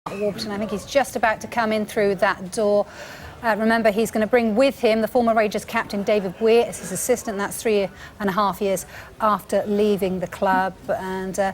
Warburton. I think he's just about to come in through that door. Remember, he's going to bring with him the former Rangers captain David Weir as his assistant. That's 3.5 years after leaving the club. And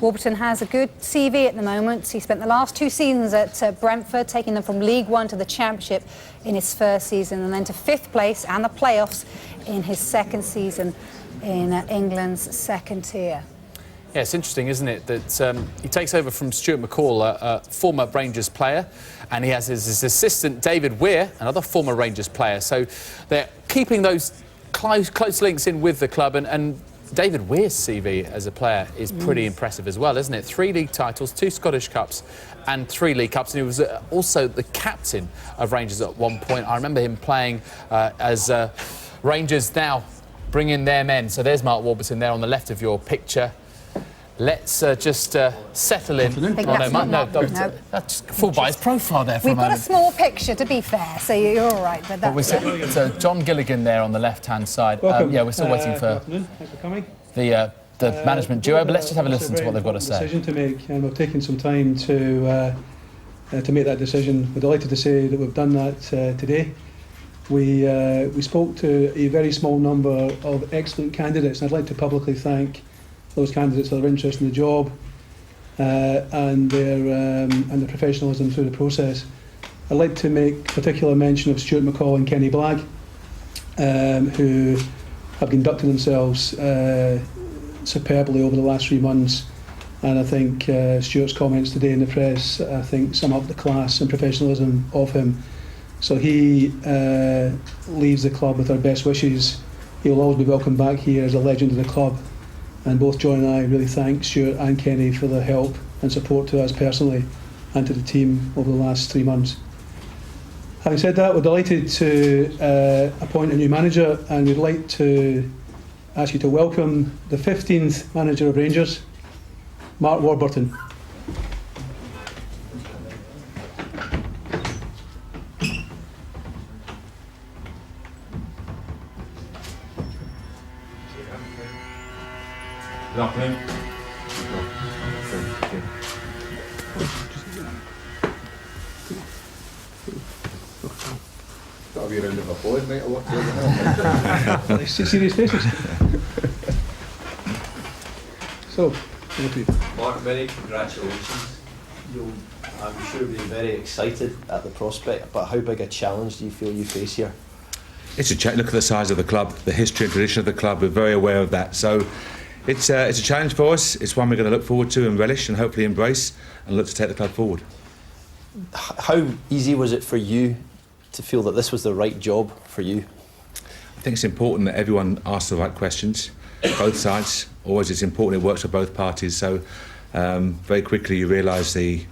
Warburton has a good CV at the moment. He spent the last 2 seasons at Brentford, taking them from League One to the Championship in his first season, and then to 5th place and the playoffs in his second season in England's second tier. Yeah, it's interesting, isn't it, that he takes over from Stuart McCall, a former Rangers player, and he has his assistant David Weir, another former Rangers player. So they're keeping those close links in with the club, and David Weir's CV as a player is pretty impressive as well, isn't it? 3 league titles, 2 Scottish Cups and 3 League Cups, and he was also the captain of Rangers at one point. I remember him playing as Rangers now bring in their men. So there's Mark Warburton there on the left of your picture. Let's just settle in. That's full by his profile there for We've a moment. got a small picture, to be fair, so you're all right. But that's so John Gilligan there on the left-hand side. Yeah, we're still waiting for the management duo, but let's just have a listen to what they've got to say. Decision to make, and we've taken some time to make that decision. We're delighted to say that we've done that today. We spoke to a very small number of excellent candidates, and I'd like to publicly thank those candidates for their interest in the job and their professionalism through the process. I'd like to make particular mention of Stuart McCall and Kenny Blagg, who have conducted themselves superbly over the last 3 months, and I think Stuart's comments today in the press, I think, sum up the class and professionalism of him. So he leaves the club with our best wishes. He'll always be welcome back here as a legend of the club. And both John and I really thank Stuart and Kenny for their help and support to us personally and to the team over the last 3 months. Having said that, we're delighted to appoint a new manager, and we'd like to ask you to welcome the 15th manager of Rangers, Mark Warburton. Good afternoon. Got to be a round of applause, mate, or what? Serious faces. So, over to you. Mark, many congratulations. I'm sure be very excited at the prospect, but how big a challenge do you feel you face here? It's look at the size of the club, the history and tradition of the club. We're very aware of that. So it's a challenge for us. It's one we're going to look forward to and relish and hopefully embrace and look to take the club forward. How easy was it for you to feel that this was the right job for you? I think it's important that everyone asks the right questions, both sides. Always it's important it works for both parties. So very quickly you realise the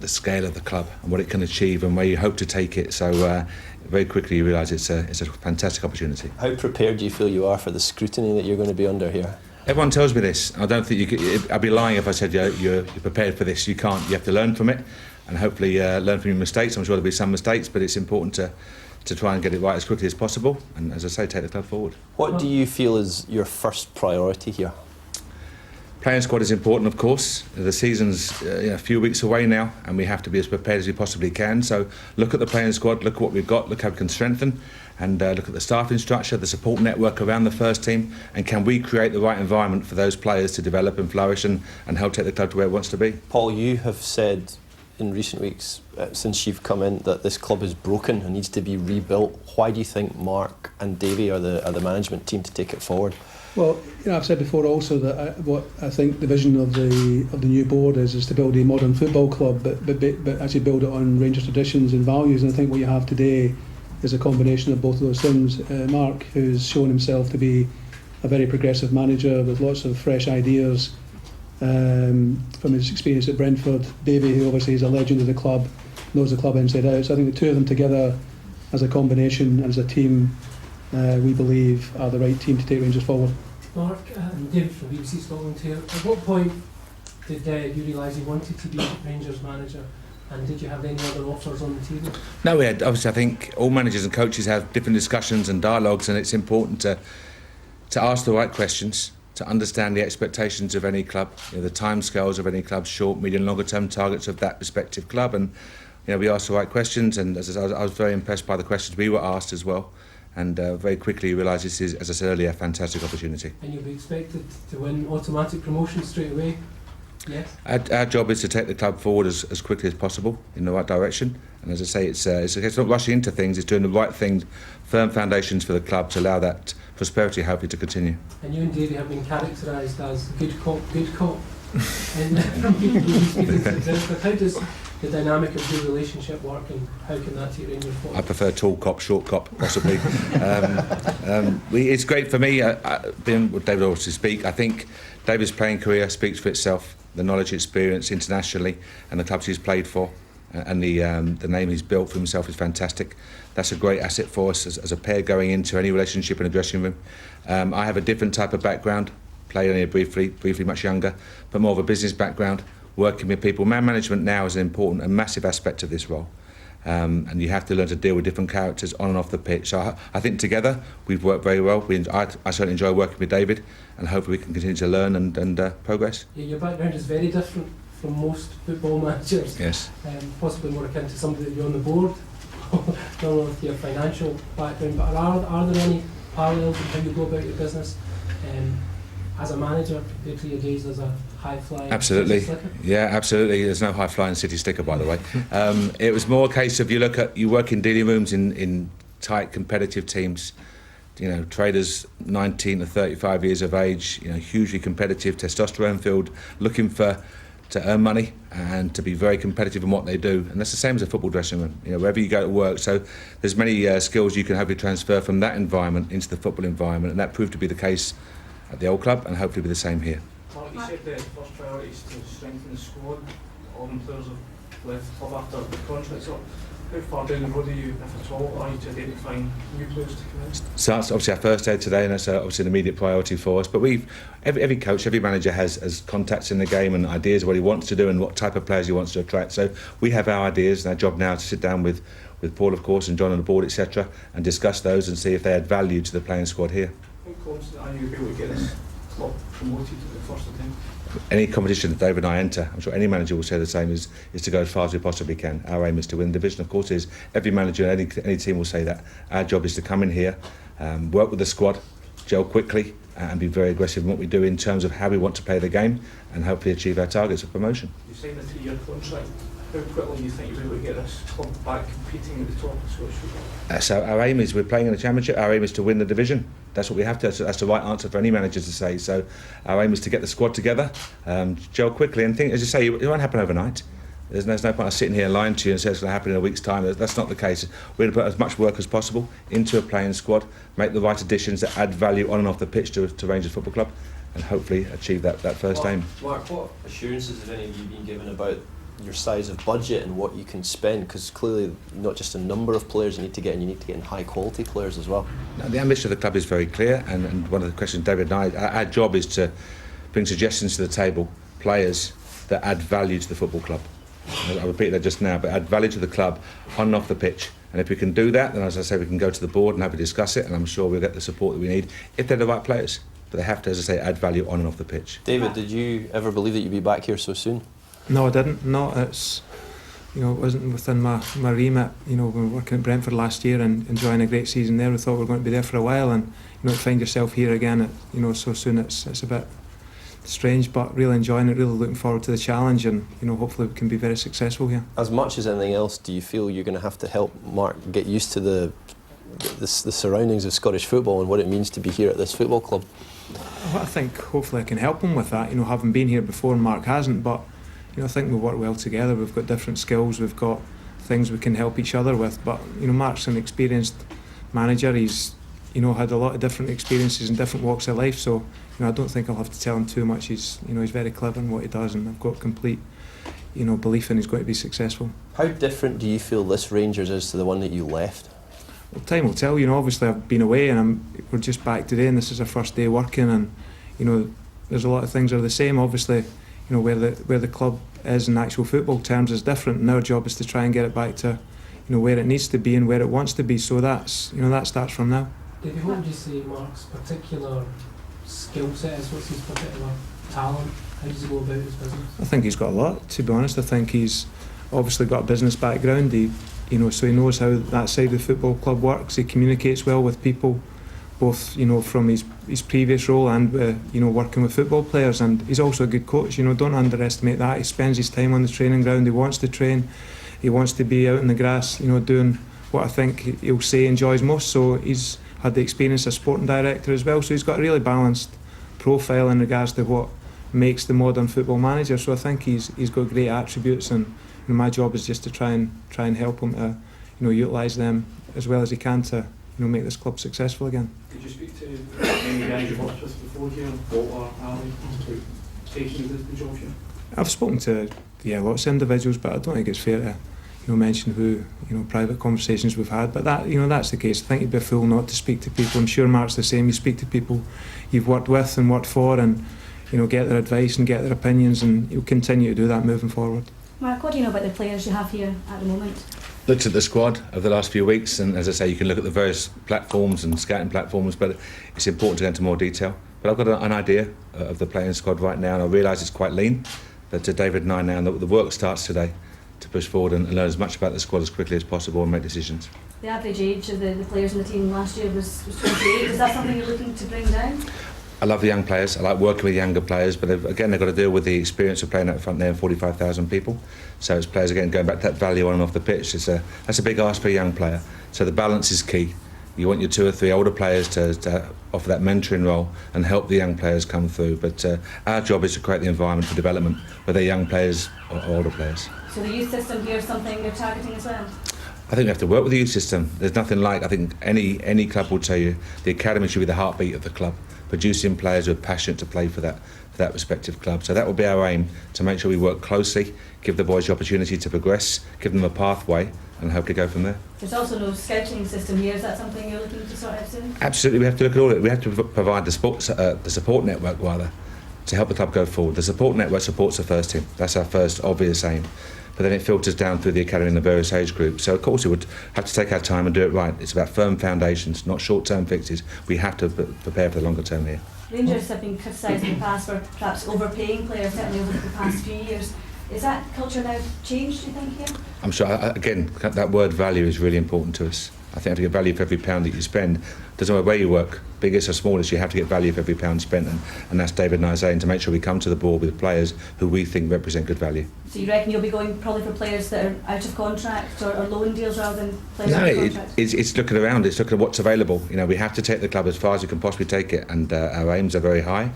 scale of the club and what it can achieve and where you hope to take it. So very quickly you realise it's a fantastic opportunity. How prepared do you feel you are for the scrutiny that you're going to be under here? Everyone tells me this. I don't think you could, I'd be lying if I said you're prepared for this. You can't. You have to learn from it and hopefully learn from your mistakes. I'm sure there'll be some mistakes, but it's important to try and get it right as quickly as possible and, as I say, take the club forward. What do you feel is your first priority here? Playing squad is important, of course. The season's a few weeks away now, and we have to be as prepared as we possibly can. So look at the playing squad, look at what we've got, look how we can strengthen, and look at the staffing structure, the support network around the first team, and can we create the right environment for those players to develop and flourish and help take the club to where it wants to be. Paul, you have said in recent weeks, since you've come in, that this club is broken and needs to be rebuilt. Why do you think Mark and Davey are the management team to take it forward? Well, I've said before also that what I think the vision of the new board is to build a modern football club, but actually build it on Rangers traditions and values. And I think what you have today is a combination of both of those things. Mark, who's shown himself to be a very progressive manager with lots of fresh ideas from his experience at Brentford. Davey, who obviously is a legend of the club, knows the club inside out. So I think the two of them together as a combination, as a team, we believe are the right team to take Rangers forward. Mark, David from BBC Scotland here. At what point did you realise you wanted to be Rangers manager, and did you have any other offers on the table? No, we had. Obviously, I think all managers and coaches have different discussions and dialogues, and it's important to ask the right questions to understand the expectations of any club, the timescales of any club, short, medium, longer term targets of that respective club, and we asked the right questions. And as I was very impressed by the questions we were asked as well, and very quickly realised this is, as I said earlier, a fantastic opportunity. And you'll be expected to win automatic promotion straight away? Yes. Our job is to take the club forward as quickly as possible in the right direction. And as I say, it's not rushing into things, it's doing the right thing, firm foundations for the club to allow that prosperity hopefully to continue. And you and Davey have been characterised as good cop, good cop. And from people who speaking to the how does the dynamic of your relationship work, and how can that take Rangers forward? I prefer tall cop, short cop, possibly. It's great for me, being what David always speak. I think David's playing career speaks for itself. The knowledge, experience internationally, and the clubs he's played for, and the name he's built for himself is fantastic. That's a great asset for us as a pair going into any relationship in a dressing room. I have a different type of background, played only briefly much younger, but more of a business background, working with people. Man management now is an important and massive aspect of this role. And you have to learn to deal with different characters on and off the pitch. So I think together we've worked very well. I certainly enjoy working with David, and hopefully we can continue to learn and progress. Yeah, your background is very different from most football managers. Yes. Possibly more akin to somebody that you're on the board, not only with your financial background, but are there any parallels in how you go about your business as a manager compared to your days as a high-flying absolutely city slicker? Yeah, absolutely. There's no high-flying city slicker, by the way. It was more a case of you work in dealing rooms in tight competitive teams, traders 19 to 35 years of age, hugely competitive, testosterone filled, looking to earn money and to be very competitive in what they do. And that's the same as a football dressing room, wherever you go to work. So there's many skills you can hopefully transfer from that environment into the football environment, and that proved to be the case at the old club, and hopefully be the same here. Mark, you said the first priority is to strengthen the squad. All the players have left the club after the contracts up. How far down the road are you, if at all, are you to identifying new players to come in? So that's obviously our first day today, and that's obviously an immediate priority for us. But every coach, every manager has contacts in the game and ideas of what he wants to do and what type of players he wants to attract. So we have our ideas, and our job now to sit down with Paul, of course, and John on the board, etc., and discuss those and see if they add value to the playing squad here. How confident are you able to get this club promoted to the first attempt? Any competition that David and I enter, I'm sure any manager will say the same, is to go as far as we possibly can. Our aim is to win the division, of course. Every manager and any team will say that. Our job is to come in here, work with the squad, gel quickly, and be very aggressive in what we do in terms of how we want to play the game, and hopefully achieve our targets of promotion. You signed a 3-year contract. How quickly do you think you'll be able to get this club back competing at the top of Scottish football? So our aim is, we're playing in the Championship, our aim is to win the division. That's what we have to, that's the right answer for any manager to say. So our aim is to get the squad together, gel quickly, and think, as you say, it won't happen overnight. There's no point of sitting here lying to you and saying it's going to happen in a week's time. That's not the case. We're going to put as much work as possible into a playing squad, make the right additions that add value on and off the pitch to Rangers Football Club, and hopefully achieve that first aim. Mark, what assurances have any of you been given about your size of budget and what you can spend? Because clearly not just a number of players you need to get in high quality players as well. Now, the ambition of the club is very clear, and one of the questions David and I, our job is to bring suggestions to the table, players that add value to the football club. I repeat that just now, but add value to the club on and off the pitch. And if we can do that, then as I say, we can go to the board and have a discuss it, and I'm sure we'll get the support that we need if they're the right players. But they have to, as I say, add value on and off the pitch. David, did you ever believe that you'd be back here so soon? No, I didn't. No, it's, it wasn't within my remit. We were working at Brentford last year and enjoying a great season there. We thought we were going to be there for a while, and to find yourself here again at, so soon, it's a bit strange, but really enjoying it, really looking forward to the challenge, and hopefully we can be very successful here. As much as anything else, do you feel you're going to have to help Mark get used to the surroundings of Scottish football and what it means to be here at this football club? Well, I think hopefully I can help him with that, having been here before and Mark hasn't, but I think we work well together. We've got different skills, we've got things we can help each other with, but Mark's an experienced manager. He's had a lot of different experiences in different walks of life, so I don't think I'll have to tell him too much. He's very clever in what he does, and I've got complete belief in he's going to be successfal. How different do you feel this Rangers is to the one that you left? Well, time will tell. Obviously I've been away, and we're just back today, and this is our first day working, and there's a lot of things that are the same. Obviously, where the club is in actual football terms is different, and our job is to try and get it back to where it needs to be and where it wants to be. So that's that starts from now. David, what would you say Mark's particular skill set is? What's his particular talent? How does he go about his business? I think he's got a lot, to be honest. I think he's obviously got a business background. So he knows how that side of the football club works. He communicates well with people, both from his previous role and working with football players. And he's also a good coach. Don't underestimate that. He spends his time on the training ground. He wants to train. He wants to be out in the grass. Doing what I think he'll say he enjoys most. So he's had the experience as sporting director as well. So he's got a really balanced profile in regards to what makes the modern football manager. So I think he's got great attributes, and my job is just to try and help him to utilise them as well as he can to make this club successful again. Did you speak to any guys you worked with before here, Walter, Ali, about taking the job here? I've spoken to lots of individuals, but I don't think it's fair to mention who private conversations we've had. But that's the case. I think you'd be a fool not to speak to people. I'm sure Mark's the same. You speak to people you've worked with and worked for, and get their advice and get their opinions, and you'll continue to do that moving forward. Mark, what do you know about the players you have here at the moment? Looked at the squad over the last few weeks, and as I say, you can look at the various platforms and scouting platforms, but it's important to go into more detail. But I've got an idea of the playing squad right now, and I realise it's quite lean. But to David and I now, the work starts today to push forward and learn as much about the squad as quickly as possible and make decisions. The average age of the players in the team last year was 28. Is that something you're looking to bring down? I love the young players. I like working with younger players, but again, they've got to deal with the experience of playing out front there, 45,000 people. So as players, again, going back to that value on and off the pitch, that's a big ask for a young player. So the balance is key. You want your 2 or 3 older players to offer that mentoring role and help the young players come through. But our job is to create the environment for development, whether they're young players or older players. So the youth system here is something you're targeting as well? I think we have to work with the youth system. There's nothing like, I think any club will tell you, the academy should be the heartbeat of the club, producing players who are passionate to play for that respective club. So that will be our aim, to make sure we work closely, give the boys the opportunity to progress, give them a pathway, and hopefully go from there. There's also no scouting system here. Is that something you're looking to sort out soon? Absolutely, we have to look at all of it. We have to provide the support network to help the club go forward. The support network supports the first team. That's our first obvious aim. But then it filters down through the academy and the various age groups. So of course we would have to take our time and do it right. It's about firm foundations, not short-term fixes. We have to prepare for the longer term here. Rangers have been criticised in the past for perhaps overpaying players, certainly over the past few years. Is that culture now changed, do you think, here? I'm sure, again, that word value is really important to us. I think you have to get value for every pound that you spend. Doesn't matter where you work, biggest or smallest, you have to get value for every pound spent, and that's David and I saying, to make sure we come to the board with players who we think represent good value. So you reckon you'll be going probably for players that are out of contract or loan deals rather than players No, out of contract? it's looking around, it's looking at what's available. We have to take the club as far as we can possibly take it, and our aims are very high.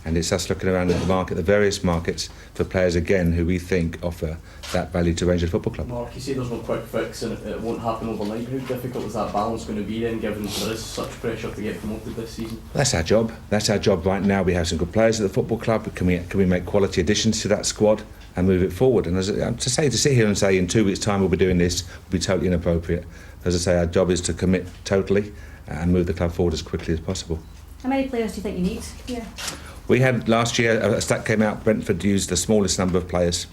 And it's us looking around at the market, the various markets, for players again who we think offer that value to Rangers Football Club. Mark, you say there's no quick fix and it won't happen overnight. How difficult is that balance going to be then, given there is such pressure to get promoted this season? That's our job. That's our job right now. We have some good players at the football club. Can we make quality additions to that squad and move it forward? And to sit here and say in 2 weeks' time we'll be doing this would be totally inappropriate. As I say, our job is to commit totally and move the club forward as quickly as possible. How many players do you think you need here? We had last year, a stat came out, Brentford used the smallest number of players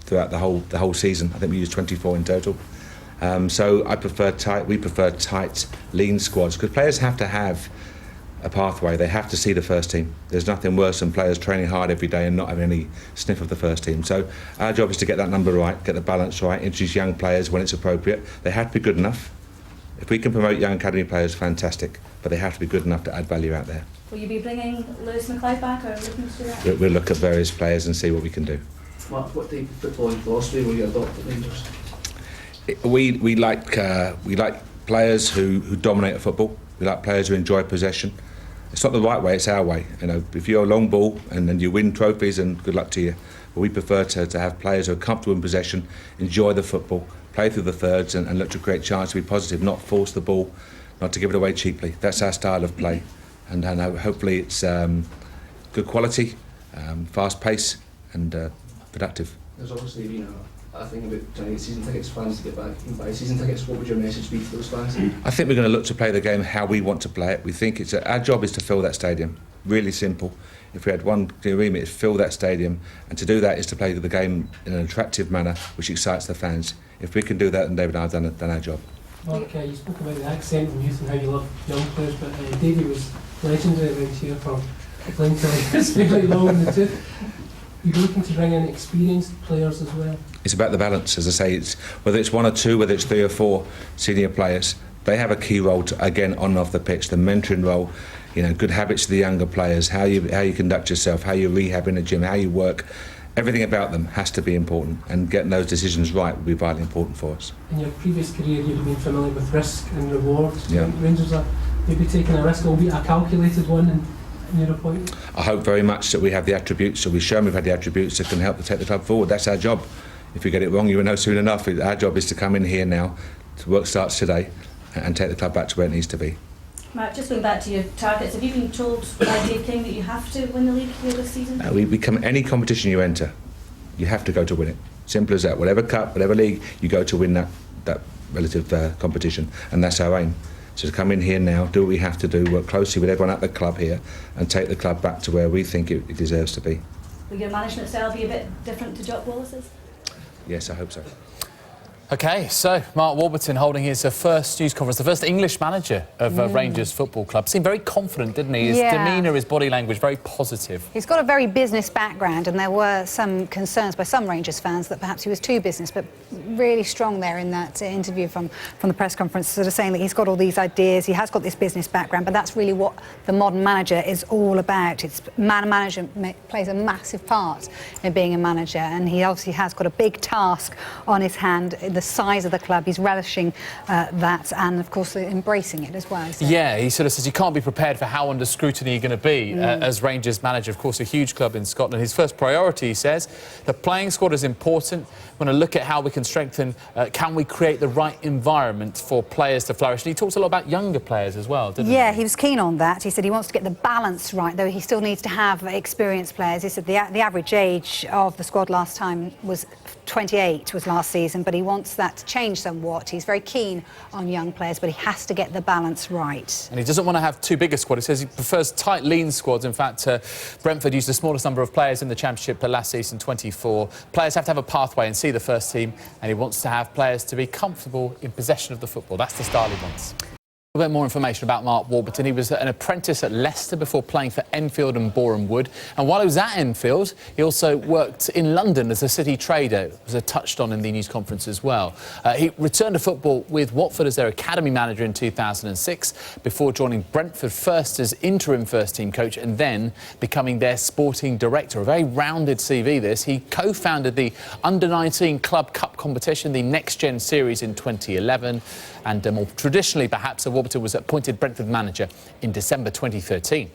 throughout the whole season. I think we used 24 in total. So we prefer tight, lean squads, because players have to have a pathway. They have to see the first team. There's nothing worse than players training hard every day and not having any sniff of the first team. So our job is to get that number right, get the balance right, introduce young players when it's appropriate. They have to be good enough. If we can promote young academy players, fantastic, but they have to be good enough to add value out there. Will you be bringing Lewis McLeod back, or looking to do that? We'll look at various players and see what we can do. What type of footballing philosophy will you adopt at Rangers? We like players who dominate a football. We like players who enjoy possession. It's not the right way, it's our way. If you're a long ball and then you win trophies, and good luck to you. But we prefer to have players who are comfortable in possession, enjoy the football, play through the thirds and look to create chance to be positive, not force the ball, not to give it away cheaply. That's our style of play. And hopefully it's good quality, fast pace and productive. There's obviously been a thing about trying to get season tickets, fans to get back and buy season tickets. What would your message be to those fans? I think we're going to look to play the game how we want to play it. We think our job is to fill that stadium. Really simple. If we had one remit, it's fill that stadium, and to do that is to play the game in an attractive manner which excites the fans. If we can do that, then David and I have done our job. Mark, you spoke about the accent and youth and how you love young players, but Davey was legendary around here for playing till it's really long in the tooth. You're looking to bring in experienced players as well. It's about the balance, as I say. It's, whether it's 1 or 2, whether it's 3 or 4 senior players, they have a key role to, again, on and off the pitch. The mentoring role, you know, good habits to the younger players, how you conduct yourself, how you rehab in the gym, how you work. Everything about them has to be important, and getting those decisions right will be vitally important for us. In your previous career, you've been familiar with risk and reward. Yeah. Rangers are maybe taking a risk, albeit a calculated one, in your appointment. I hope very much that we have the attributes, so we've shown we've had the attributes that can help to take the club forward. That's our job. If you get it wrong, you will know soon enough. Our job is to come in here now, to work starts today, and take the club back to where it needs to be. Mark, just going back to your targets, have you been told by Dave King that you have to win the league here this season? We become any competition you enter, you have to go to win it. Simple as that. Whatever cup, whatever league, you go to win that relative competition, and that's our aim. So to come in here now, do what we have to do, work closely with everyone at the club here, and take the club back to where we think it deserves to be. Will your management style be a bit different to Jock Wallace's? Yes, I hope so. OK, so Mark Warburton holding his first news conference, the first English manager of Rangers Football Club. Seemed very confident, didn't he? His demeanour, his body language, very positive. He's got a very business background, and there were some concerns by some Rangers fans that perhaps he was too business, but really strong there in that interview from the press conference, sort of saying that he's got all these ideas, he has got this business background, but that's really what the modern manager is all about. It's management plays a massive part in being a manager, and he obviously has got a big task on his hand. The size of the club, he's relishing that, and of course embracing it as well. Yeah, he sort of says you can't be prepared for how under scrutiny you're going to be as Rangers manager. Of course, a huge club in Scotland. His first priority, he says, the playing squad is important. We're going to look at how we can strengthen, can we create the right environment for players to flourish. And he talks a lot about younger players as well, didn't he? Yeah, he was keen on that. He said he wants to get the balance right, though he still needs to have experienced players. He said the average age of the squad last time was 28, was last season, but he wants that to change somewhat. He's very keen on young players, but he has to get the balance right. And he doesn't want to have too big a squad. He says he prefers tight, lean squads. In fact, Brentford used the smallest number of players in the Championship last season, 24. Players have to have a pathway and see the first team, and he wants to have players to be comfortable in possession of the football. That's the style he wants. A bit more information about Mark Warburton. He was an apprentice at Leicester before playing for Enfield and Boreham Wood. And while he was at Enfield, he also worked in London as a city trader. It was touched on in the news conference as well. He returned to football with Watford as their academy manager in 2006 before joining Brentford first as interim first-team coach and then becoming their sporting director. A very rounded CV, this. He co-founded the Under-19 Club Cup competition, the Next Gen series in 2011. And more traditionally, perhaps, Warburton was appointed Brentford manager in December 2013.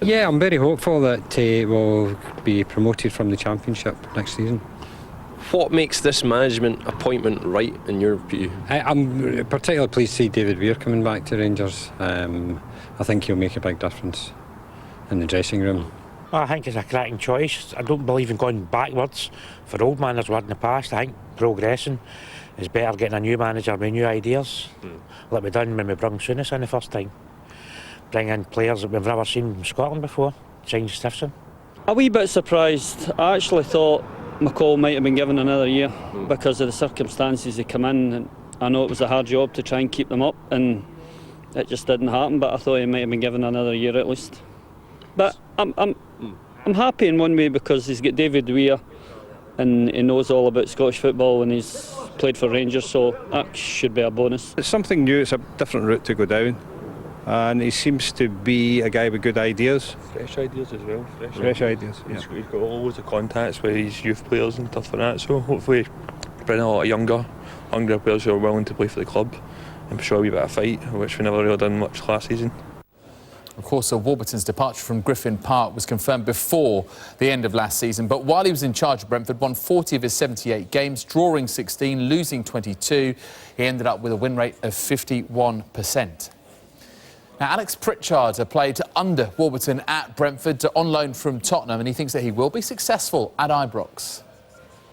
Yeah, I'm very hopeful that we'll be promoted from the Championship next season. What makes this management appointment right, in your view? I'm particularly pleased to see David Weir coming back to Rangers. I think he'll make a big difference in the dressing room. I think it's a cracking choice. I don't believe in going backwards for old managers were in the past. I think progressing is better, getting a new manager with new ideas. Like we done when we brought Souness in the first time. Bring in players that we've never seen from Scotland before. Change Stiffson. A wee bit surprised. I actually thought McCall might have been given another year because of the circumstances they come in. And I know it was a hard job to try and keep them up, and it just didn't happen. But I thought he might have been given another year at least. But I'm happy in one way because he's got David Weir, and he knows all about Scottish football and he's played for Rangers, so that should be a bonus. It's something new, it's a different route to go down, and he seems to be a guy with good ideas. Fresh ideas as well. Fresh ideas, yeah. He's got loads of contacts with his youth players and stuff like that, so hopefully bring a lot of younger, hungrier players who are willing to play for the club and show a wee bit of fight, which we never really done much last season. Of course, Warburton's departure from Griffin Park was confirmed before the end of last season, but while he was in charge of Brentford, won 40 of his 78 games, drawing 16, losing 22. He ended up with a win rate of 51%. Now, Alex Pritchard played under Warburton at Brentford on loan from Tottenham, and he thinks that he will be successful at Ibrox.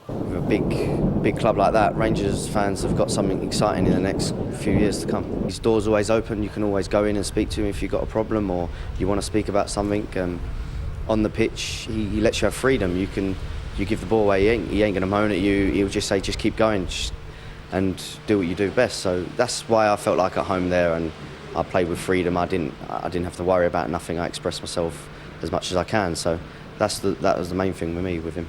With a big club like that, Rangers fans have got something exciting in the next few years to come. His door's always open. You can always go in and speak to him if you've got a problem or you want to speak about something. On the pitch, he lets you have freedom. You give the ball away. He ain't going to moan at you. He'll just say, just keep going and do what you do best. So that's why I felt like at home there, and I played with freedom. I didn't have to worry about nothing. I expressed myself as much as I can. So that was the main thing with me with him.